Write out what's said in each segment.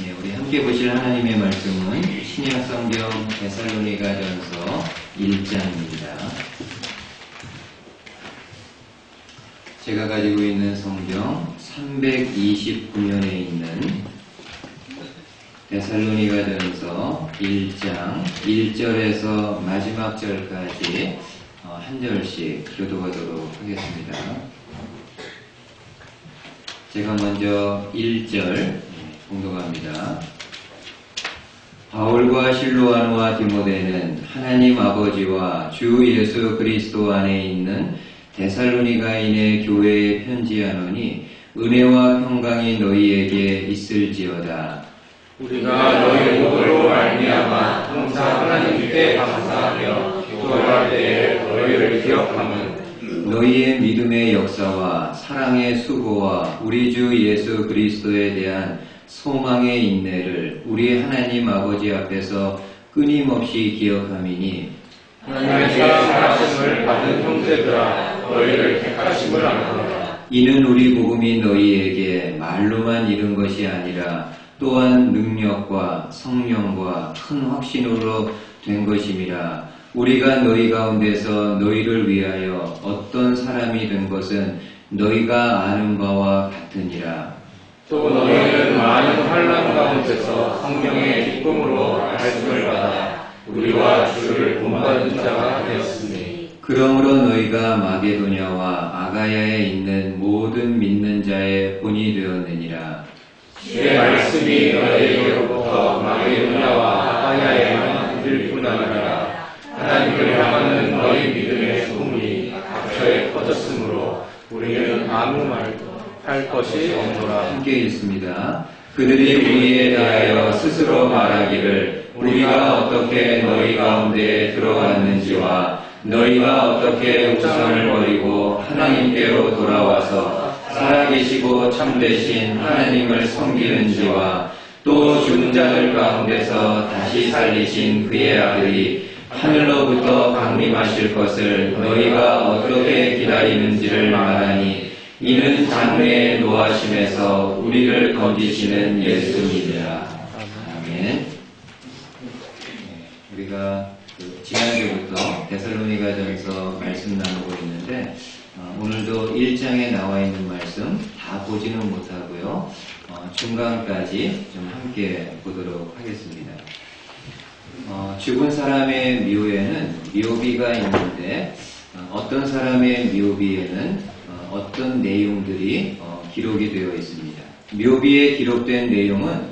네, 우리 함께 보실 하나님의 말씀은 신약 성경 데살로니가전서 1장입니다. 제가 가지고 있는 성경 329면에 있는 데살로니가전서 1장 1절에서 마지막 절까지 한 절씩 교독하도록 하겠습니다. 제가 먼저 1절 공독합니다. 바울과 실로아노와 디모데는 하나님 아버지와 주 예수 그리스도 안에 있는 데살로니가인의 교회에 편지하노니 은혜와 평강이 너희에게 있을지어다. 우리가 너희 복으로 말미암아 항상 하나님께 감사하며 기도할 때에 너희를 기억함은 너희의 믿음의 역사와 사랑의 수고와 우리 주 예수 그리스도에 대한 소망의 인내를 우리 하나님 아버지 앞에서 끊임없이 기억함이니 하나님의 사랑하심을 받은 형제들아 너희를 택하심을 아노라. 이는 우리 복음이 너희에게 말로만 이른 것이 아니라 또한 능력과 성령과 큰 확신으로 된 것임이라. 우리가 너희 가운데서 너희를 위하여 어떤 사람이 된 것은 너희가 아는 바와 같으니라. 또 너희는 많은 환난 가운데서 성령의 기쁨으로 말씀을 받아 우리와 주를 본받은 자가 되었으니 그러므로 너희가 마게도냐와 아가야에 있는 모든 믿는 자의 본이 되었느니라. 주의 말씀이 너희에게로부터 마게도냐와 아가야에만 이를 뿐 아니라 하나님을 향하는 너희 믿음의 소문이 각처에 퍼졌으므로 우리는 아무 말도 할 것이 없노라. 함께 읽습니다. 그들이 우리에 대하여 스스로 말하기를 우리가 어떻게 너희 가운데에 들어갔는지와 너희가 어떻게 우상을 버리고 하나님께로 돌아와서 살아계시고 참되신 하나님을 섬기는지와 또 죽은 자들 가운데서 다시 살리신 그의 아들이 하늘로부터 강림하실 것을 너희가 어떻게 기다리는지를 말하니 이는 장래의 노하심에서 우리를 건지시는 예수님이라. 아멘. 우리가 지난주부터 데살로니가전서 말씀 나누고 있는데 오늘도 1장에 나와 있는 말씀 다 보지는 못하고요. 중간까지 좀 함께 보도록 하겠습니다. 죽은 사람의 묘에는 묘비가 있는데 어떤 사람의 묘비에는 어떤 내용들이 기록이 되어 있습니다. 묘비에 기록된 내용은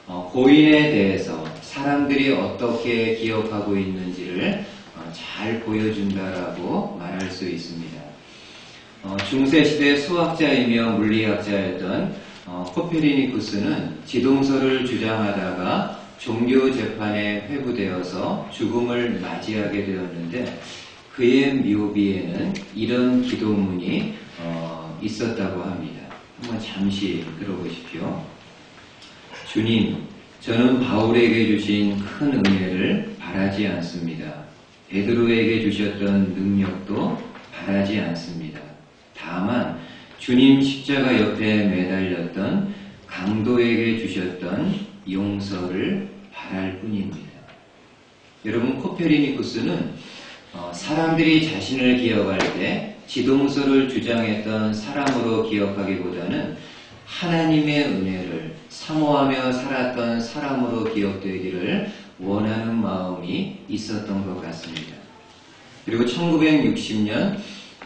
고인에 대해서 사람들이 어떻게 기억하고 있는지를 잘 보여준다라고 말할 수 있습니다. 중세시대 수학자이며 물리학자였던 코페르니쿠스는 지동설을 주장하다가 종교 재판에 회부되어서 죽음을 맞이하게 되었는데 그의 묘비에는 이런 기도문이 있었다고 합니다. 한번 잠시 들어보십시오. 주님, 저는 바울에게 주신 큰 은혜를 바라지 않습니다. 베드로에게 주셨던 능력도 바라지 않습니다. 다만 주님 십자가 옆에 매달렸던 강도에게 주셨던 용서를 바랄 뿐입니다. 여러분, 코페르니쿠스는 사람들이 자신을 기억할 때 지동설을 주장했던 사람으로 기억하기보다는 하나님의 은혜를 사모하며 살았던 사람으로 기억되기를 원하는 마음이 있었던 것 같습니다. 그리고 1960년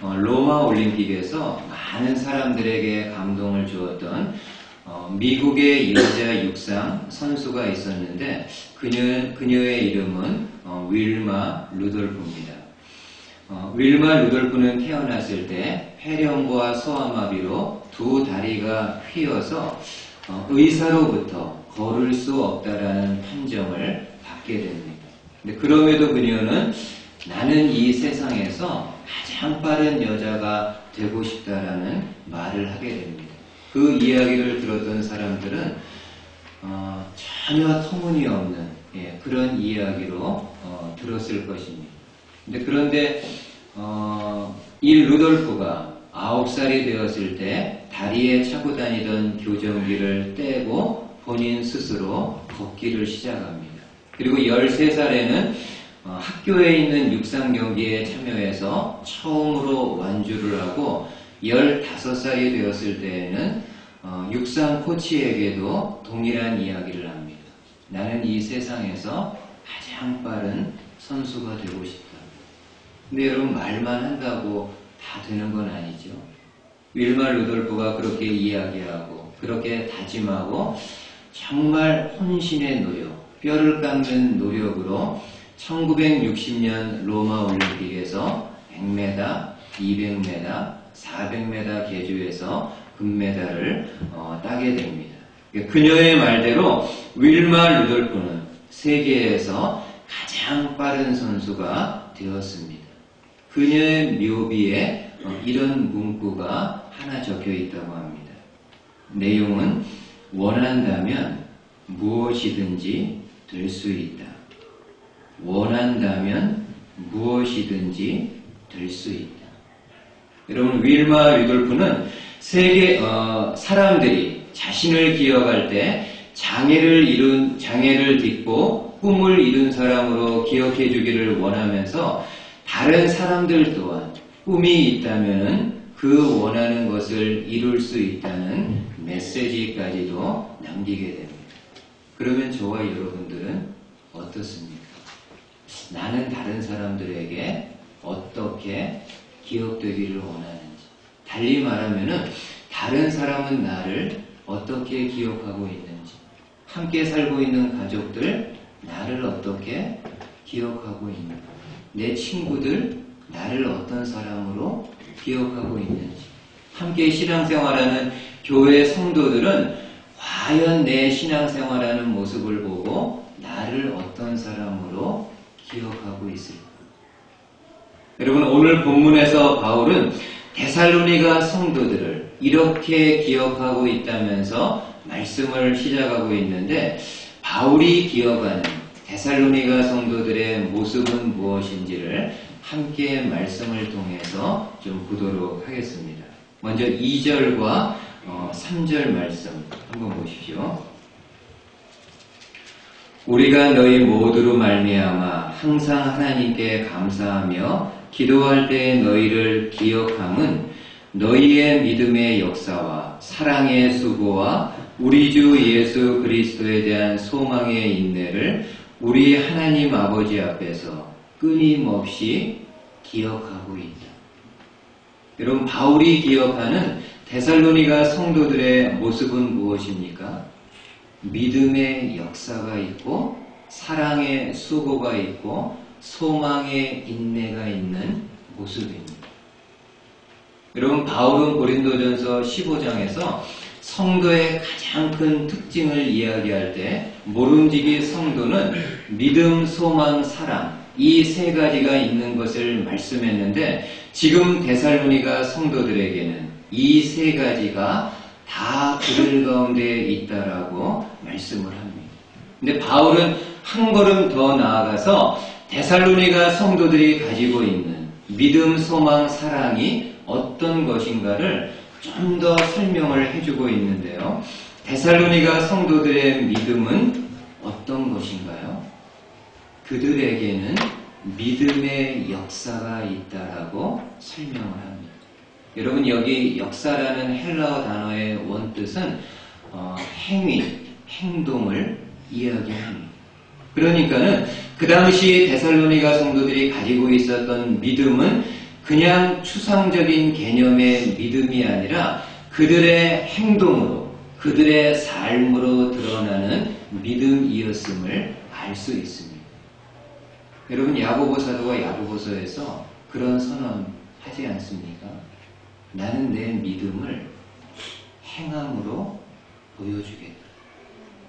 로마 올림픽에서 많은 사람들에게 감동을 주었던 미국의 여자 육상 선수가 있었는데 그녀의 이름은 윌마 루돌프입니다. 윌마 루돌프는 태어났을 때 폐렴과 소아마비로 두 다리가 휘어서 의사로부터 걸을 수 없다라는 판정을 받게 됩니다. 근데 그럼에도 그녀는 나는 이 세상에서 가장 빠른 여자가 되고 싶다라는 말을 하게 됩니다. 그 이야기를 들었던 사람들은 전혀 터무니없는 그런 이야기로 들었을 것입니다. 그런데 이 루돌프가 9살이 되었을 때 다리에 차고 다니던 교정기를 떼고 본인 스스로 걷기를 시작합니다. 그리고 13살에는 학교에 있는 육상 경기에 참여해서 처음으로 완주를 하고 15살이 되었을 때에는 육상 코치에게도 동일한 이야기를 합니다. 나는 이 세상에서 가장 빠른 선수가 되고 싶다. 근데 여러분 말만 한다고 다 되는 건 아니죠. 윌마 루돌프가 그렇게 이야기하고 그렇게 다짐하고 정말 혼신의 노력, 뼈를 깎는 노력으로 1960년 로마 올림픽에서 100m, 200m, 400m 계주에서 금메달을 따게 됩니다. 그녀의 말대로 윌마 루돌프는 세계에서 가장 빠른 선수가 되었습니다. 그녀의 묘비에 이런 문구가 하나 적혀 있다고 합니다. 내용은 원한다면 무엇이든지 될 수 있다. 원한다면 무엇이든지 될 수 있다. 여러분, 윌마 루돌프는 세계 사람들이 자신을 기억할 때 장애를 딛고 꿈을 이룬 사람으로 기억해 주기를 원하면서 다른 사람들 또한 꿈이 있다면 그 원하는 것을 이룰 수 있다는 메시지까지도 남기게 됩니다. 그러면 저와 여러분들은 어떻습니까? 나는 다른 사람들에게 어떻게 기억되기를 원하는지. 달리 말하면은 다른 사람은 나를 어떻게 기억하고 있는지. 함께 살고 있는 가족들, 나를 어떻게 기억하고 있는지. 내 친구들, 나를 어떤 사람으로 기억하고 있는지. 함께 신앙생활하는 교회 성도들은 과연 내 신앙생활하는 모습을 보고 나를 어떤 사람으로 기억하고 있을까? 여러분, 오늘 본문에서 바울은 데살로니가 성도들을 이렇게 기억하고 있다면서 말씀을 시작하고 있는데, 바울이 기억하는 데살로니가 성도들의 모습은 무엇인지를 함께 말씀을 통해서 좀 보도록 하겠습니다. 먼저 2절과 3절 말씀 한번 보십시오. 우리가 너희 모두로 말미암아 항상 하나님께 감사하며 기도할 때 너희를 기억함은 너희의 믿음의 역사와 사랑의 수고와 우리 주 예수 그리스도에 대한 소망의 인내를 우리 하나님 아버지 앞에서 끊임없이 기억하고 있다. 여러분, 바울이 기억하는 데살로니가 성도들의 모습은 무엇입니까? 믿음의 역사가 있고 사랑의 수고가 있고 소망의 인내가 있는 모습입니다. 여러분, 바울은 고린도전서 15장에서 성도의 가장 큰 특징을 이야기할 때 모름지기 성도는 믿음, 소망, 사랑 이 세 가지가 있는 것을 말씀했는데, 지금 데살로니가 성도들에게는 이 세 가지가 다 그들 가운데 있다라고 말씀을 합니다. 근데 바울은 한 걸음 더 나아가서 데살로니가 성도들이 가지고 있는 믿음, 소망, 사랑이 어떤 것인가를 좀 더 설명을 해주고 있는데요. 데살로니가 성도들의 믿음은 어떤 것인가요? 그들에게는 믿음의 역사가 있다라고 설명을 합니다. 여러분, 여기 역사라는 헬라어 단어의 원뜻은 행위, 행동을 이야기합니다. 그러니까는 그 당시 데살로니가 성도들이 가지고 있었던 믿음은 그냥 추상적인 개념의 믿음이 아니라 그들의 행동으로, 그들의 삶으로 드러나는 믿음이었음을 알 수 있습니다. 여러분, 야고보 사도가 야고보서에서 그런 선언하지 않습니까? 나는 내 믿음을 행함으로 보여주겠다.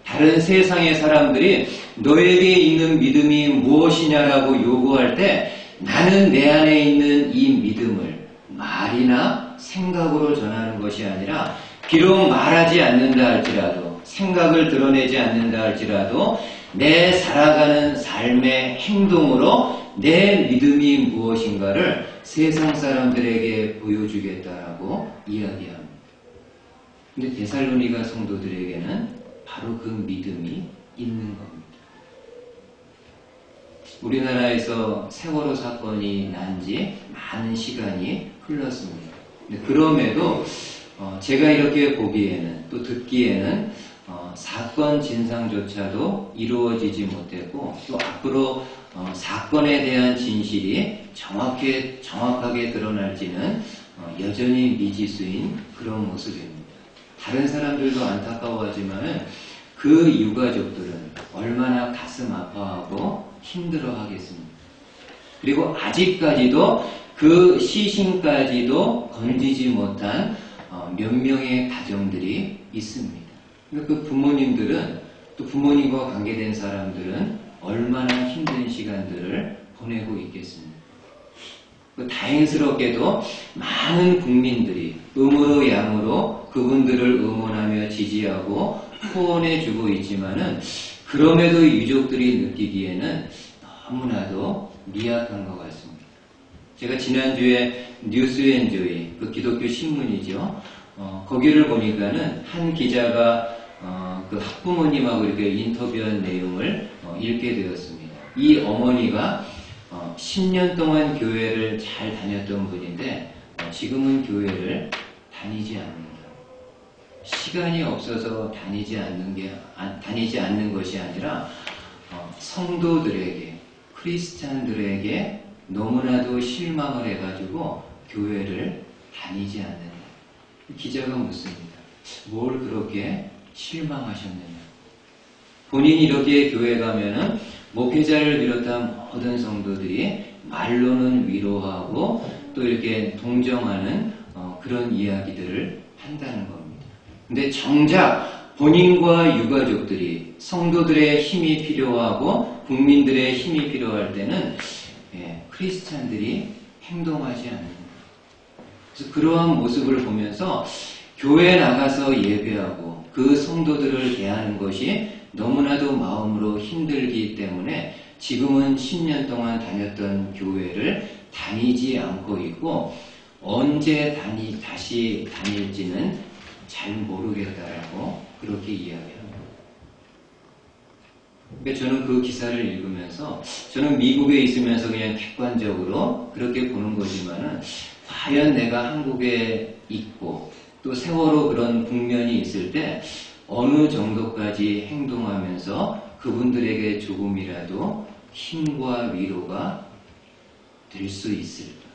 다른 세상의 사람들이 너에게 있는 믿음이 무엇이냐라고 요구할 때 나는 내 안에 있는 이 믿음을 말이나 생각으로 전하는 것이 아니라, 비록 말하지 않는다 할지라도, 생각을 드러내지 않는다 할지라도 내 살아가는 삶의 행동으로 내 믿음이 무엇인가를 세상 사람들에게 보여주겠다라고 이야기합니다. 근데 데살로니가 성도들에게는 바로 그 믿음이 있는 겁니다. 우리나라에서 세월호 사건이 난 지 많은 시간이 흘렀습니다. 그럼에도 제가 이렇게 보기에는 또 듣기에는 사건 진상조차도 이루어지지 못했고 또 앞으로 사건에 대한 진실이 정확하게 드러날지는 여전히 미지수인 그런 모습입니다. 다른 사람들도 안타까워하지만 그 유가족들은 얼마나 가슴 아파하고 힘들어 하겠습니까? 그리고 아직까지도 그 시신까지도 건지지 못한 몇 명의 가정들이 있습니다. 그 부모님들은 또 부모님과 관계된 사람들은 얼마나 힘든 시간들을 보내고 있겠습니까? 다행스럽게도 많은 국민들이 음으로 양으로 그분들을 응원하며 지지하고 후원해주고 있지만은 그럼에도 유족들이 느끼기에는 너무나도 미약한 것 같습니다. 제가 지난주에 뉴스앤조이, 그 기독교 신문이죠. 거기를 보니까는 한 기자가 그 학부모님하고 이렇게 인터뷰한 내용을 읽게 되었습니다. 이 어머니가 10년 동안 교회를 잘 다녔던 분인데 지금은 교회를 다니지 않는다. 시간이 없어서 다니지 않는 것이 아니라 성도들에게, 크리스찬들에게 너무나도 실망을 해가지고 교회를 다니지 않는다. 기자가 묻습니다. 뭘 그렇게 실망하셨느냐? 본인이 이렇게 교회 가면은 목회자를 비롯한 모든 성도들이 말로는 위로하고 또 이렇게 동정하는 그런 이야기들을 한다는 겁니다. 근데 정작 본인과 유가족들이 성도들의 힘이 필요하고 국민들의 힘이 필요할 때는 크리스찬들이 행동하지 않는다. 그래서 그러한 모습을 보면서 교회에 나가서 예배하고 그 성도들을 대하는 것이 너무나도 마음으로 힘들기 때문에 지금은 10년 동안 다녔던 교회를 다니지 않고 있고 언제 다시 다닐지는 잘 모르겠다라고 그렇게 이야기합니다. 그러니까 저는 그 기사를 읽으면서 저는 미국에 있으면서 그냥 객관적으로 그렇게 보는 거지만은 과연 내가 한국에 있고 또 세월호 그런 국면이 있을 때 어느 정도까지 행동하면서 그분들에게 조금이라도 힘과 위로가 될 수 있을까?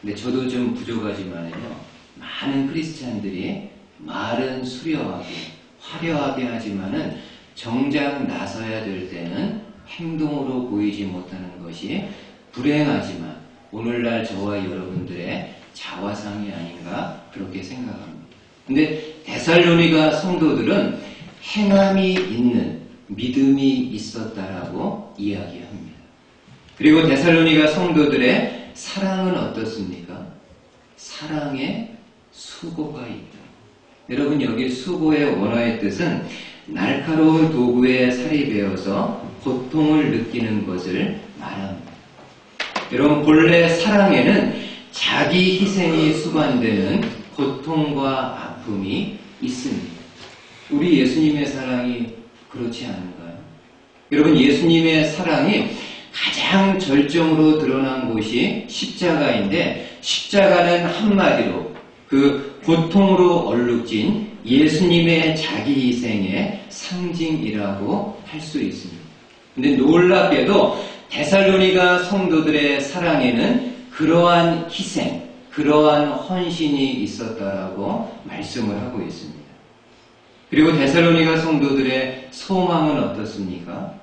근데 저도 좀 부족하지만요. 많은 크리스찬들이 말은 수려하게, 화려하게 하지만은 정작 나서야 될 때는 행동으로 보이지 못하는 것이 불행하지만 오늘날 저와 여러분들의 자화상이 아닌가 그렇게 생각합니다. 근데 데살로니가 성도들은 행함이 있는 믿음이 있었다라고 이야기합니다. 그리고 데살로니가 성도들의 사랑은 어떻습니까? 사랑에 수고가 있다. 여러분 여기 수고의 원어의 뜻은 날카로운 도구에 살이 베어서 고통을 느끼는 것을 말합니다. 여러분 본래 사랑에는 자기 희생이 수반되는 고통과 아픔이 있습니다. 우리 예수님의 사랑이 그렇지 않은가요? 여러분 예수님의 사랑이 가장 절정으로 드러난 곳이 십자가인데 십자가는 한마디로 그 고통으로 얼룩진 예수님의 자기 희생의 상징이라고 할 수 있습니다. 근데 놀랍게도 데살로니가 성도들의 사랑에는 그러한 희생, 그러한 헌신이 있었다라고 말씀을 하고 있습니다. 그리고 데살로니가 성도들의 소망은 어떻습니까?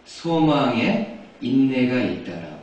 소망에 인내가 있다라고.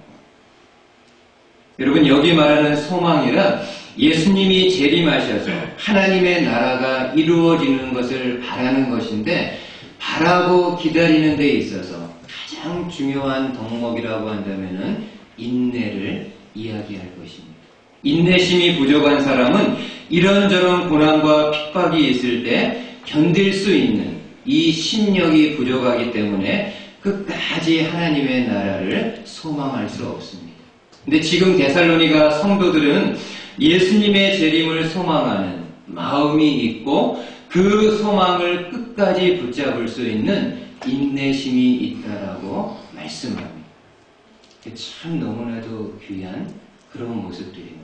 여러분 여기 말하는 소망이란 예수님이 재림하셔서 하나님의 나라가 이루어지는 것을 바라는 것인데 바라고 기다리는 데 있어서 가장 중요한 덕목이라고 한다면은 인내를 이야기할 것입니다. 인내심이 부족한 사람은 이런저런 고난과 핍박이 있을 때 견딜 수 있는 이 심력이 부족하기 때문에 끝까지 하나님의 나라를 소망할 수 없습니다. 근데 지금 데살로니가 성도들은 예수님의 재림을 소망하는 마음이 있고 그 소망을 끝까지 붙잡을 수 있는 인내심이 있다라고 말씀합니다. 참 너무나도 귀한 그런 모습들입니다.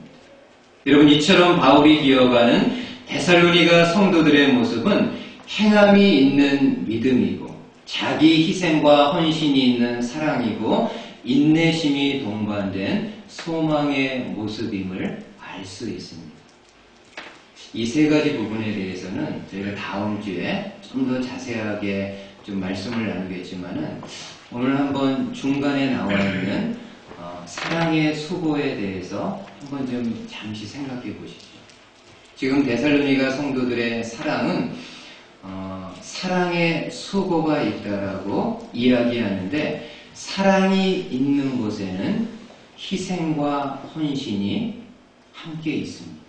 여러분, 이처럼 바울이 기억하는 데살로니가 성도들의 모습은 행함이 있는 믿음이고 자기 희생과 헌신이 있는 사랑이고 인내심이 동반된 소망의 모습임을 알 수 있습니다. 이 세 가지 부분에 대해서는 저희가 다음 주에 좀 더 자세하게 좀 말씀을 나누겠지만은 오늘 한번 중간에 나와 있는 사랑의 수고에 대해서 한번 좀 잠시 생각해 보시죠. 지금 데살로니가 성도들의 사랑은 사랑의 수고가 있다라고 이야기하는데 사랑이 있는 곳에는 희생과 헌신이 함께 있습니다.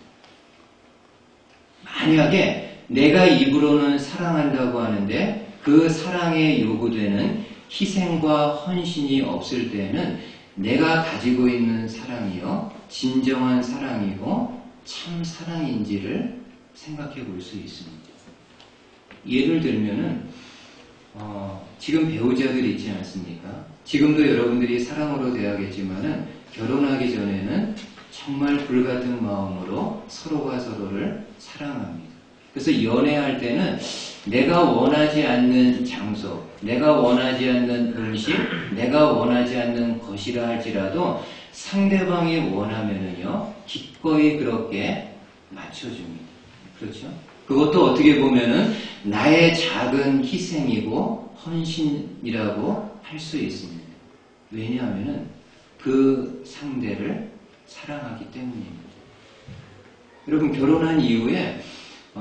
만약에 내가 입으로는 사랑한다고 하는데 그 사랑에 요구되는 희생과 헌신이 없을 때는 내가 가지고 있는 사랑이요 진정한 사랑이고 참 사랑인지를 생각해 볼 수 있습니다. 예를 들면은 지금 배우자들 있지 않습니까? 지금도 여러분들이 사랑으로 대하겠지만은 결혼하기 전에는 정말 불같은 마음으로 서로가 서로를 사랑합니다. 그래서 연애할 때는 내가 원하지 않는 장소, 내가 원하지 않는 음식, 내가 원하지 않는 것이라 할지라도 상대방이 원하면은요, 기꺼이 그렇게 맞춰줍니다. 그렇죠? 그것도 어떻게 보면은 나의 작은 희생이고 헌신이라고 할 수 있습니다. 왜냐하면은 그 상대를 사랑하기 때문입니다. 여러분, 결혼한 이후에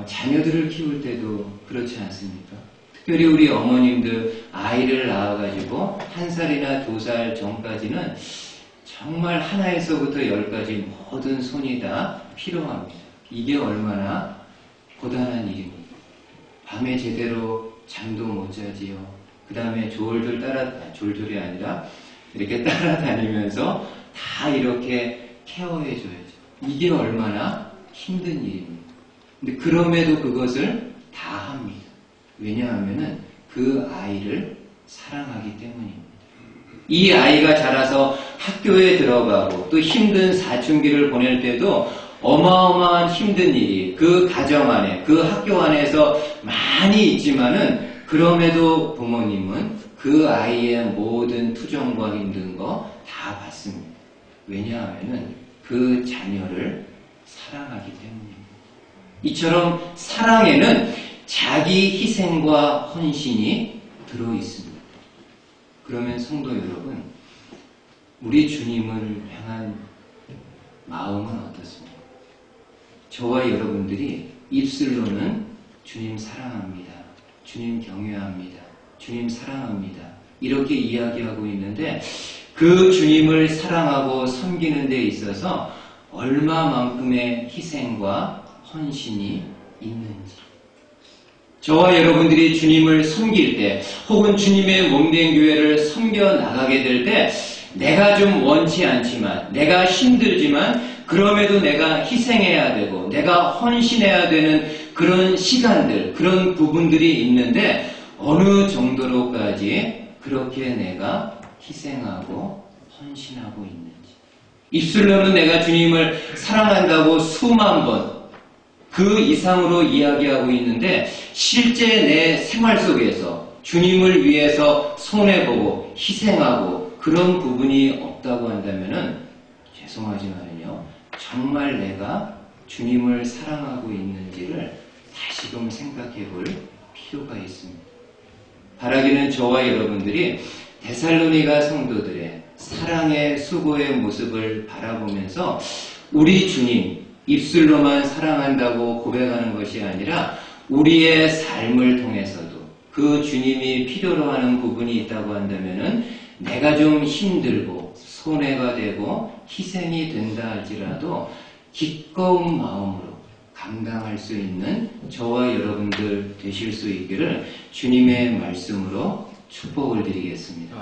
자녀들을 키울 때도 그렇지 않습니까? 특별히 우리 어머님들 아이를 낳아가지고 1살이나 2살 전까지는 정말 하나에서부터 10까지 모든 손이 다 필요합니다. 이게 얼마나 고단한 일입니까? 밤에 제대로 잠도 못 자지요. 그 다음에 졸졸이 아니라 이렇게 따라다니면서 다 이렇게 케어해줘야죠. 이게 얼마나 힘든 일입니다. 근데 그럼에도 그것을 다 합니다. 왜냐하면은 그 아이를 사랑하기 때문입니다. 이 아이가 자라서 학교에 들어가고 또 힘든 사춘기를 보낼 때도 어마어마한 힘든 일이 그 가정 안에, 그 학교 안에서 많이 있지만은 그럼에도 부모님은 그 아이의 모든 투정과 힘든 거 다 받습니다. 왜냐하면은 그 자녀를 사랑하기 때문입니다. 이처럼 사랑에는 자기 희생과 헌신이 들어 있습니다. 그러면 성도 여러분, 우리 주님을 향한 마음은 어떻습니까? 저와 여러분들이 입술로는 주님 사랑합니다. 주님 경외합니다. 주님 사랑합니다. 이렇게 이야기하고 있는데 그 주님을 사랑하고 섬기는 데 있어서 얼마만큼의 희생과 헌신이 있는지. 저와 여러분들이 주님을 섬길 때 혹은 주님의 몸된 교회를 섬겨 나가게 될 때 내가 좀 원치 않지만 내가 힘들지만 그럼에도 내가 희생해야 되고 내가 헌신해야 되는 그런 시간들, 그런 부분들이 있는데 어느 정도로까지 그렇게 내가 희생하고 헌신하고 있는지. 입술로는 내가 주님을 사랑한다고 수만 번 그 이상으로 이야기하고 있는데 실제 내 생활 속에서 주님을 위해서 손해보고 희생하고 그런 부분이 없다고 한다면은 죄송하지만요, 정말 내가 주님을 사랑하고 있는지를 다시금 생각해 볼 필요가 있습니다. 바라기는 저와 여러분들이 데살로니가 성도들의 사랑의 수고의 모습을 바라보면서 우리 주님, 입술로만 사랑한다고 고백하는 것이 아니라 우리의 삶을 통해서도 그 주님이 필요로 하는 부분이 있다고 한다면은 내가 좀 힘들고 손해가 되고 희생이 된다 할지라도 기꺼운 마음으로 감당할 수 있는 저와 여러분들 되실 수 있기를 주님의 말씀으로 축복을 드리겠습니다.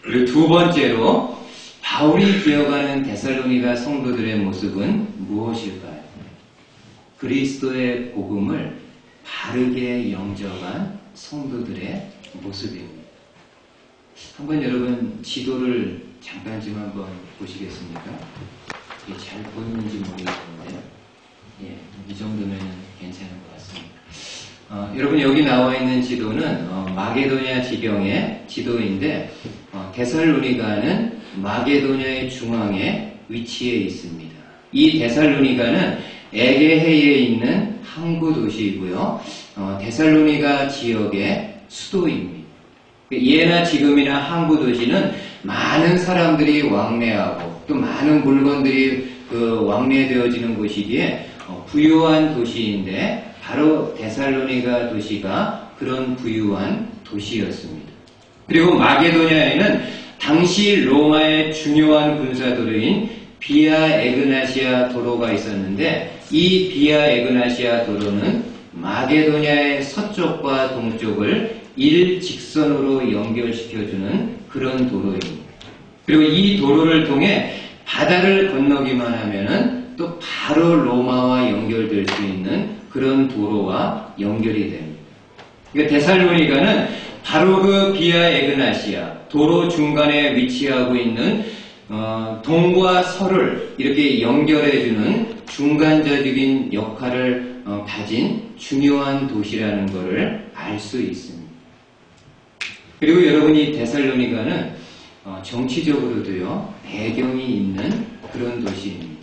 그리고 두 번째로 바울이 기억하는 데살로니가 성도들의 모습은 무엇일까요? 그리스도의 복음을 바르게 영접한 성도들의 모습입니다. 한번 여러분 지도를 잠깐 좀 한번 보시겠습니까? 이게 잘 보이는지 모르겠는데 이 정도면 괜찮은 것 같습니다. 여러분 여기 나와 있는 지도는 마게도냐 지경의 지도인데 데살로니가는 마게도냐의 중앙에 위치해 있습니다. 이 데살로니가는 에게해에 있는 항구 도시이고요. 데살로니가 지역의 수도입니다. 예나 지금이나 항구 도시는 많은 사람들이 왕래하고 또 많은 물건들이 왕래되어지는 곳이기에 부유한 도시인데 바로 데살로니가 도시가 그런 부유한 도시였습니다. 그리고 마게도냐에는 당시 로마의 중요한 군사도로인 비아 에그나시아 도로가 있었는데 이 비아 에그나시아 도로는 마게도냐의 서쪽과 동쪽을 일직선으로 연결시켜주는 그런 도로입니다. 그리고 이 도로를 통해 바다를 건너기만 하면은 또 바로 로마와 연결될 수 있는 그런 도로와 연결이 됩니다. 그러니까 데살로니가는 바로 그 비아 에그나시아 도로 중간에 위치하고 있는 동과 서를 이렇게 연결해주는 중간적인 역할을 가진 중요한 도시라는 것을 알 수 있습니다. 그리고 여러분이 데살로니가는 정치적으로도요 배경이 있는 그런 도시입니다.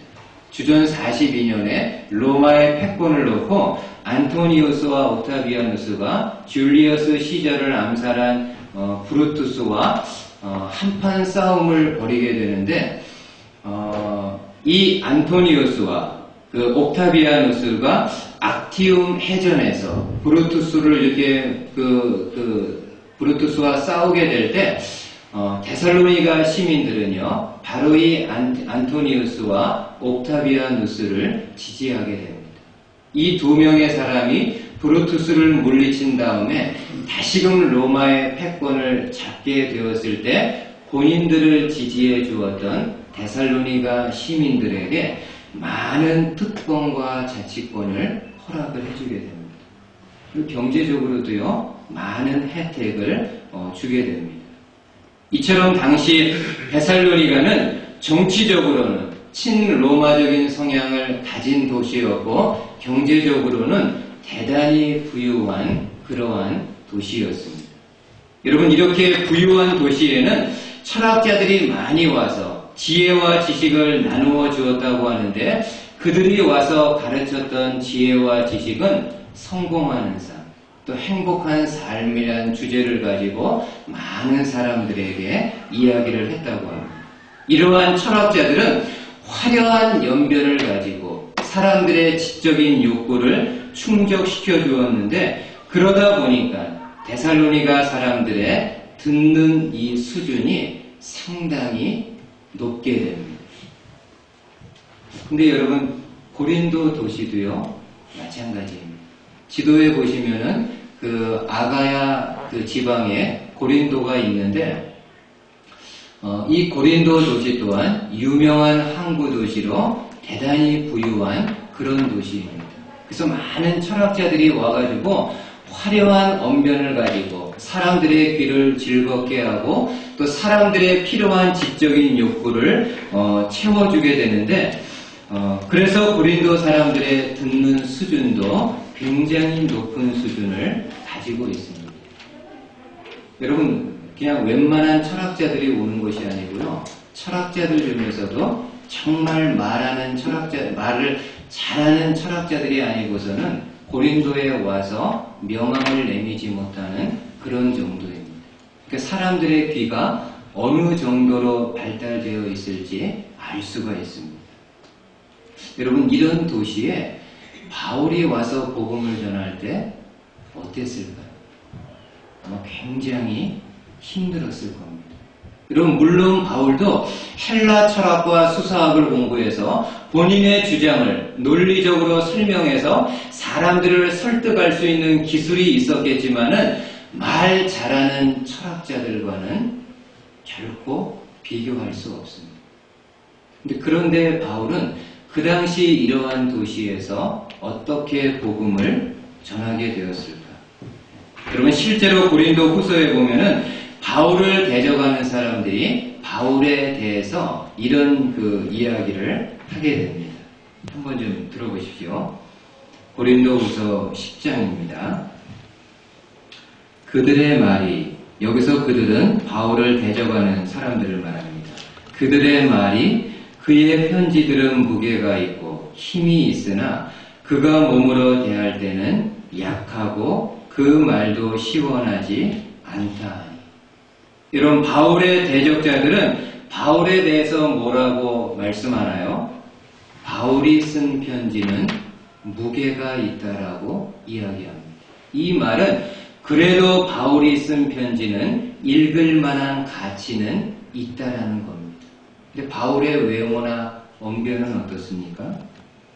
주전 42년에 로마의 패권을 놓고 안토니우스와 옥타비아누스가 줄리어스 시저를 암살한 브루투스와 한판 싸움을 벌이게 되는데 이 안토니우스와 그 옥타비아누스가 악티움 해전에서 브루투스를 이렇게 브루투스와 싸우게 될 때 데살로니가 시민들은요 바로 이 안토니우스와 옥타비아누스를 지지하게 됩니다. 이 두 명의 사람이 브루투스를 물리친 다음에 다시금 로마의 패권을 잡게 되었을 때 본인들을 지지해 주었던 데살로니가 시민들에게 많은 특권과 자치권을 허락을 해주게 됩니다. 그리고 경제적으로도요 많은 혜택을 주게 됩니다. 이처럼 당시 데살로니가는 정치적으로는 친로마적인 성향을 가진 도시였고 경제적으로는 대단히 부유한 그러한 도시였습니다. 여러분 이렇게 부유한 도시에는 철학자들이 많이 와서 지혜와 지식을 나누어 주었다고 하는데 그들이 와서 가르쳤던 지혜와 지식은 성공하는 삶, 또 행복한 삶이라는 주제를 가지고 많은 사람들에게 이야기를 했다고 합니다. 이러한 철학자들은 화려한 연변을 가지고 사람들의 지적인 욕구를 충족시켜 주었는데 그러다 보니까 데살로니가 사람들의 듣는 이 수준이 상당히 높게 됩니다. 근데 여러분 고린도 도시도요 마찬가지입니다. 지도에 보시면은 그 아가야 그 지방에 고린도가 있는데 이 고린도 도시 또한 유명한 항구 도시로 대단히 부유한 그런 도시입니다. 그래서 많은 철학자들이 와가지고 화려한 언변을 가지고 사람들의 귀를 즐겁게 하고 또 사람들의 필요한 지적인 욕구를 채워주게 되는데 그래서 고린도 사람들의 듣는 수준도 굉장히 높은 수준을 가지고 있습니다. 여러분 그냥 웬만한 철학자들이 오는 것이 아니고요. 철학자들 중에서도 정말 말을 잘하는 철학자들이 아니고서는 고린도에 와서 명함을 내미지 못하는 그런 정도입니다. 그러니까 사람들의 귀가 어느 정도로 발달되어 있을지 알 수가 있습니다. 여러분 이런 도시에 바울이 와서 복음을 전할 때 어땠을까요? 아마 굉장히 힘들었을 겁니다. 여러분 물론 바울도 헬라 철학과 수사학을 공부해서 본인의 주장을 논리적으로 설명해서 사람들을 설득할 수 있는 기술이 있었겠지만은 말 잘하는 철학자들과는 결코 비교할 수 없습니다. 그런데 바울은 그 당시 이러한 도시에서 어떻게 복음을 전하게 되었을까? 여러분, 실제로 고린도 후서에 보면은 바울을 대적하는 사람들이 바울에 대해서 이런 그 이야기를 하게 됩니다. 한번 좀 들어보십시오. 고린도 후서 10장입니다. 그들의 말이, 여기서 그들은 바울을 대적하는 사람들을 말합니다. 그들의 말이 그의 편지들은 무게가 있고 힘이 있으나 그가 몸으로 대할 때는 약하고 그 말도 시원하지 않다 하니. 이런 바울의 대적자들은 바울에 대해서 뭐라고 말씀하나요? 바울이 쓴 편지는 무게가 있다라고 이야기합니다. 이 말은 그래도 바울이 쓴 편지는 읽을 만한 가치는 있다라는 겁니다. 근데 바울의 외모나 언변은 어떻습니까?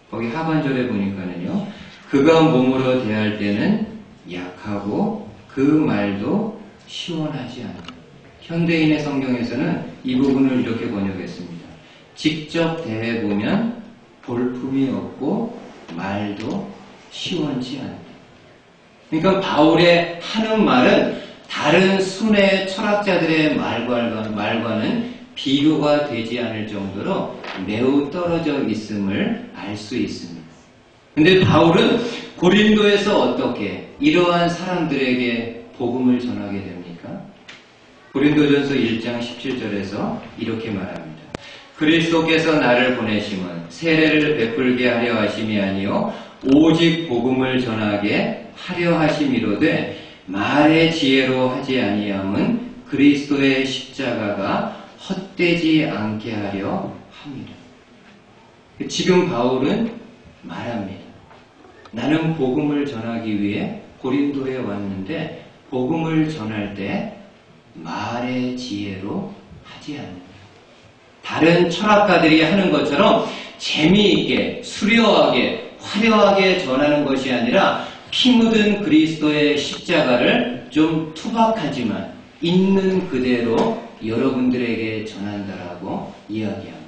거기 하반절에 보니까는요, 그가 몸으로 대할 때는 약하고 그 말도 시원하지 않다. 현대인의 성경에서는 이 부분을 이렇게 번역했습니다. 직접 대해보면 볼품이 없고 말도 시원치 않다. 그러니까 바울의 하는 말은 다른 순회 철학자들의 말과는 비교가 되지 않을 정도로 매우 떨어져 있음을 알 수 있습니다. 근데 바울은 고린도에서 어떻게 이러한 사람들에게 복음을 전하게 됩니까? 고린도전서 1장 17절에서 이렇게 말합니다. 그리스도께서 나를 보내심은 세례를 베풀게 하려 하심이 아니요 오직 복음을 전하게 하려 하심이로되 말의 지혜로 하지 아니함은 그리스도의 십자가가 헛되지 않게 하려 합니다. 지금 바울은 말합니다. 나는 복음을 전하기 위해 고린도에 왔는데 복음을 전할 때 말의 지혜로 하지 않는다. 다른 철학가들이 하는 것처럼 재미있게, 수려하게, 화려하게 전하는 것이 아니라 피 묻은 그리스도의 십자가를 좀 투박하지만 있는 그대로 여러분들에게 전한다라고 이야기합니다.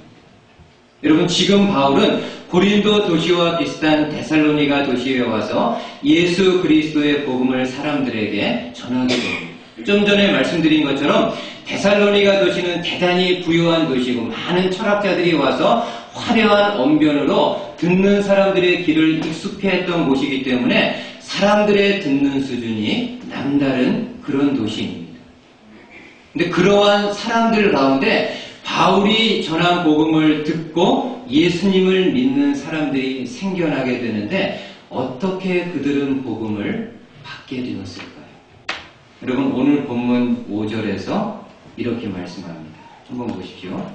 여러분, 지금 바울은 고린도 도시와 비슷한 데살로니가 도시에 와서 예수 그리스도의 복음을 사람들에게 전하게 됩니다. 좀 전에 말씀드린 것처럼 데살로니가 도시는 대단히 부유한 도시고 많은 철학자들이 와서 화려한 언변으로 듣는 사람들의 귀를 익숙해 했던 곳이기 때문에 사람들의 듣는 수준이 남다른 그런 도시입니다. 근데 그러한 사람들 가운데 바울이 전한 복음을 듣고 예수님을 믿는 사람들이 생겨나게 되는데 어떻게 그들은 복음을 받게 되었을까요? 여러분, 오늘 본문 5절에서 이렇게 말씀합니다. 한번 보십시오.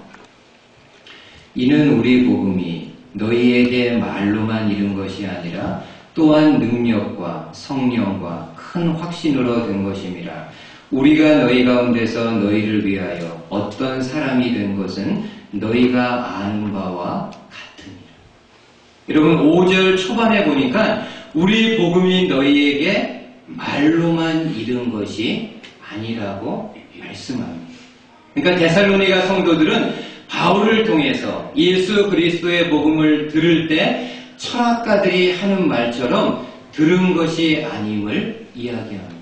이는 우리 복음이 너희에게 말로만 이른 것이 아니라 또한 능력과 성령과 큰 확신으로 된 것임이라. 우리가 너희 가운데서 너희를 위하여 어떤 사람이 된 것은 너희가 아는 바와 같으니라. 여러분, 5절 초반에 보니까 우리 복음이 너희에게 말로만 이른 것이 아니라고 말씀합니다. 그러니까 데살로니가 성도들은 바울을 통해서 예수 그리스도의 복음을 들을 때 철학가들이 하는 말처럼 들은 것이 아님을 이야기합니다.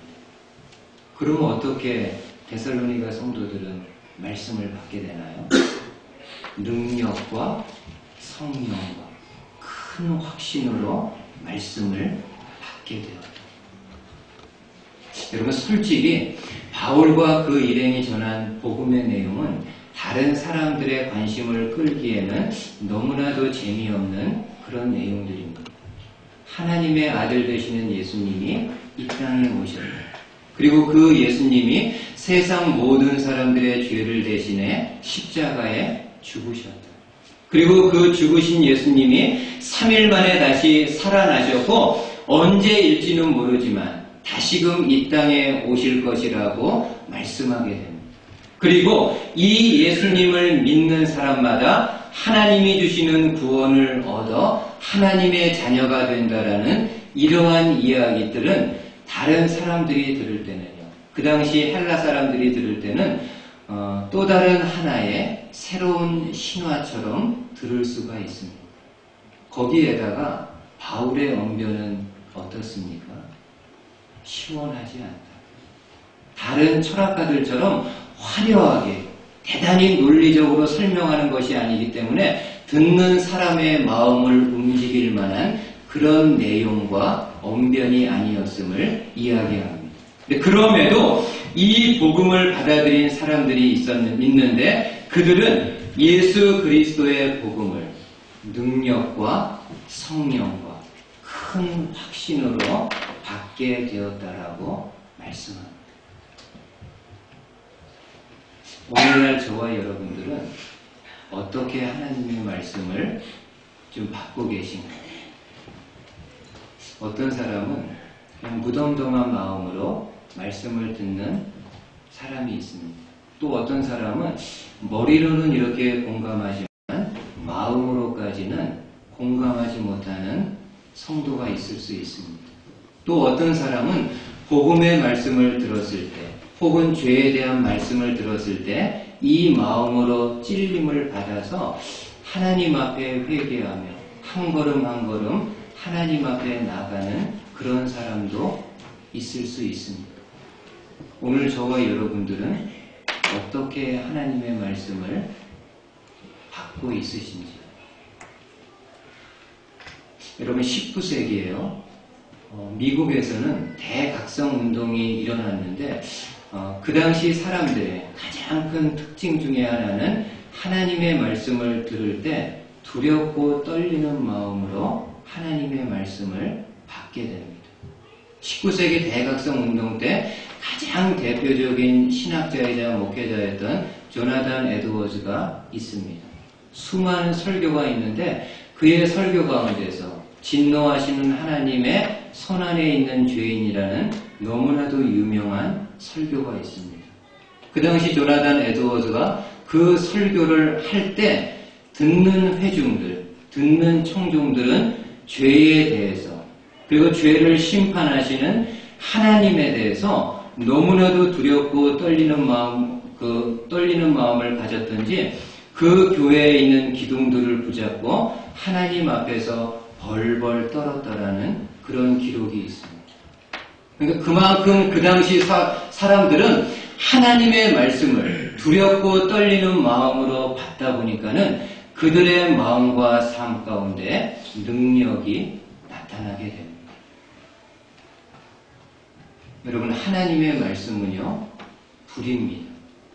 그럼 어떻게 데살로니가 성도들은 말씀을 받게 되나요? 능력과 성령과 큰 확신으로 말씀을 받게 되었다. 여러분, 솔직히 바울과 그 일행이 전한 복음의 내용은 다른 사람들의 관심을 끌기에는 너무나도 재미없는 그런 내용들입니다. 하나님의 아들 되시는 예수님이 이 땅에 오셨다. 그리고 그 예수님이 세상 모든 사람들의 죄를 대신해 십자가에 죽으셨다. 그리고 그 죽으신 예수님이 3일 만에 다시 살아나셨고 언제일지는 모르지만 다시금 이 땅에 오실 것이라고 말씀하게 됩니다. 그리고 이 예수님을 믿는 사람마다 하나님이 주시는 구원을 얻어 하나님의 자녀가 된다라는 이러한 이야기들은 다른 사람들이 들을 때는요, 그 당시 헬라 사람들이 들을 때는 또 다른 하나의 새로운 신화처럼 들을 수가 있습니다. 거기에다가 바울의 언변은 어떻습니까? 시원하지 않다. 다른 철학가들처럼 화려하게 대단히 논리적으로 설명하는 것이 아니기 때문에 듣는 사람의 마음을 움직일 만한 그런 내용과 언변이 아니었음을 이야기합니다. 그럼에도 이 복음을 받아들인 사람들이 있는데 그들은 예수 그리스도의 복음을 능력과 성령과 큰 확신으로 받게 되었다라고 말씀합니다. 오늘날 저와 여러분들은 어떻게 하나님의 말씀을 좀 받고 계신가요? 어떤 사람은 그냥 무덤덤한 마음으로 말씀을 듣는 사람이 있습니다. 또 어떤 사람은 머리로는 이렇게 공감하지만 마음으로까지는 공감하지 못하는 성도가 있을 수 있습니다. 또 어떤 사람은 복음의 말씀을 들었을 때 혹은 죄에 대한 말씀을 들었을 때 이 마음으로 찔림을 받아서 하나님 앞에 회개하며 한 걸음 한 걸음 하나님 앞에 나가는 그런 사람도 있을 수 있습니다. 오늘 저와 여러분들은 어떻게 하나님의 말씀을 받고 있으신지. 여러분 19세기에요. 미국에서는 대각성 운동이 일어났는데 그 당시 사람들의 가장 큰 특징 중에 하나는 하나님의 말씀을 들을 때 두렵고 떨리는 마음으로 하나님의 말씀을 받게 됩니다. 19세기 대각성 운동 때 가장 대표적인 신학자이자 목회자였던 조나단 에드워즈가 있습니다. 수많은 설교가 있는데 그의 설교 가운데서 진노하시는 하나님의 손안에 있는 죄인이라는 너무나도 유명한 설교가 있습니다. 그 당시 조나단 에드워즈가 그 설교를 할 때 듣는 회중들, 듣는 청중들은 죄에 대해서 그리고 죄를 심판하시는 하나님에 대해서 너무나도 두렵고 떨리는 마음을 가졌던지 그 교회에 있는 기둥들을 붙잡고 하나님 앞에서 벌벌 떨었다라는 그런 기록이 있습니다. 그러니까 그만큼 그 당시 사람들은 하나님의 말씀을 두렵고 떨리는 마음으로 받다 보니까는 그들의 마음과 삶 가운데 능력이 나타나게 됩니다. 여러분, 하나님의 말씀은요, 불입니다.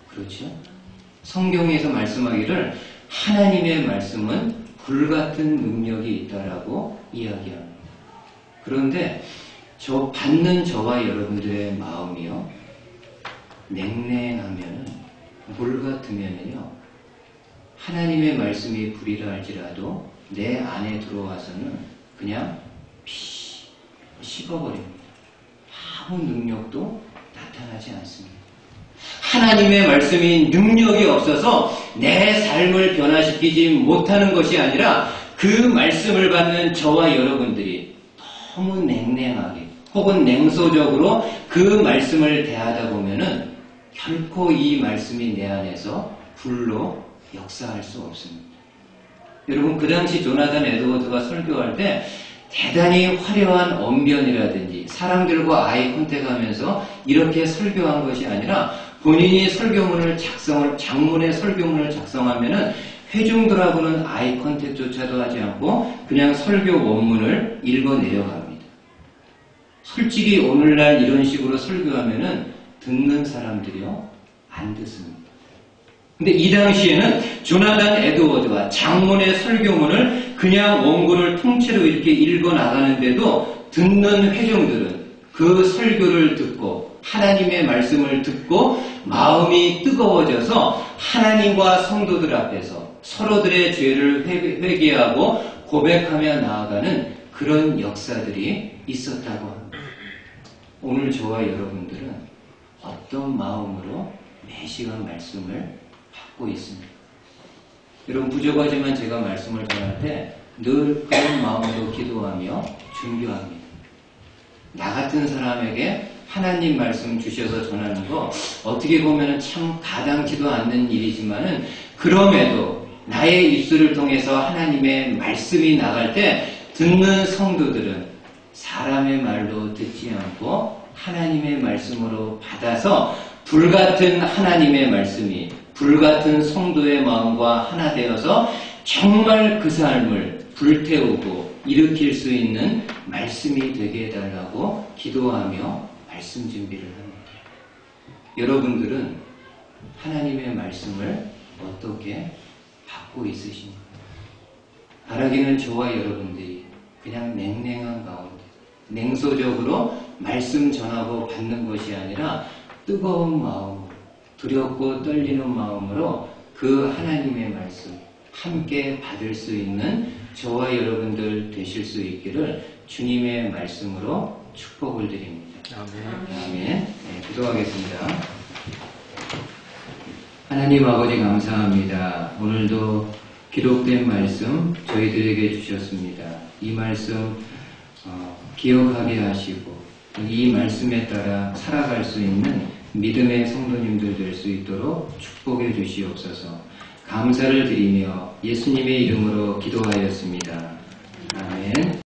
그렇죠? 성경에서 말씀하기를 하나님의 말씀은 불같은 능력이 있다라고 이야기합니다. 그런데 받는 저와 여러분들의 마음이요, 냉랭하면은, 물 같으면은요, 하나님의 말씀이 불이라 할지라도 내 안에 들어와서는 그냥 식어버립니다. 아무 능력도 나타나지 않습니다. 하나님의 말씀이 능력이 없어서 내 삶을 변화시키지 못하는 것이 아니라 그 말씀을 받는 저와 여러분들이 너무 냉랭하게 혹은 냉소적으로 그 말씀을 대하다 보면은 결코 이 말씀이 내 안에서 불로 역사할 수 없습니다. 여러분, 그 당시 조나단 에드워드가 설교할 때 대단히 화려한 언변이라든지 사람들과 아이 컨택하면서 이렇게 설교한 것이 아니라 본인이 장문의 설교문을 작성하면은 회중들하고는 아이 컨택조차도 하지 않고 그냥 설교 원문을 읽어 내려갑니다. 솔직히 오늘날 이런 식으로 설교하면은 듣는 사람들이요, 안 듣습니다. 근데 이 당시에는 조나단 에드워드가 장문의 설교문을 그냥 원고를 통째로 이렇게 읽어 나가는데도 듣는 회중들은 그 설교를 듣고 하나님의 말씀을 듣고 마음이 뜨거워져서 하나님과 성도들 앞에서 서로들의 죄를 회개하고 고백하며 나아가는 그런 역사들이 있었다고 합니다. 오늘 저와 여러분들은 어떤 마음으로 매 시간 말씀을 받고 있습니다. 여러분, 부족하지만 제가 말씀을 전할 때 늘 그런 마음으로 기도하며 준비합니다. 나 같은 사람에게 하나님 말씀 주셔서 전하는 거 어떻게 보면 참 가당치도 않는 일이지만은 그럼에도 나의 입술을 통해서 하나님의 말씀이 나갈 때 듣는 성도들은 사람의 말로 듣지 않고 하나님의 말씀으로 받아서 불같은 하나님의 말씀이 불같은 성도의 마음과 하나 되어서 정말 그 삶을 불태우고 일으킬 수 있는 말씀이 되게 해달라고 기도하며 말씀 준비를 합니다. 여러분들은 하나님의 말씀을 어떻게 받고 있으신가요? 바라기는 저와 여러분들이 그냥 냉랭한 가운데 냉소적으로 말씀 전하고 받는 것이 아니라 뜨거운 마음, 두렵고 떨리는 마음으로 그 하나님의 말씀 함께 받을 수 있는 저와 여러분들 되실 수 있기를 주님의 말씀으로 축복을 드립니다. 아멘. 네, 기도하겠습니다. 하나님 아버지 감사합니다. 오늘도 기록된 말씀 저희들에게 주셨습니다. 이 말씀 기억하게 하시고 이 말씀에 따라 살아갈 수 있는 믿음의 성도님들 될 수 있도록 축복해 주시옵소서. 감사를 드리며 예수님의 이름으로 기도하였습니다. 아멘.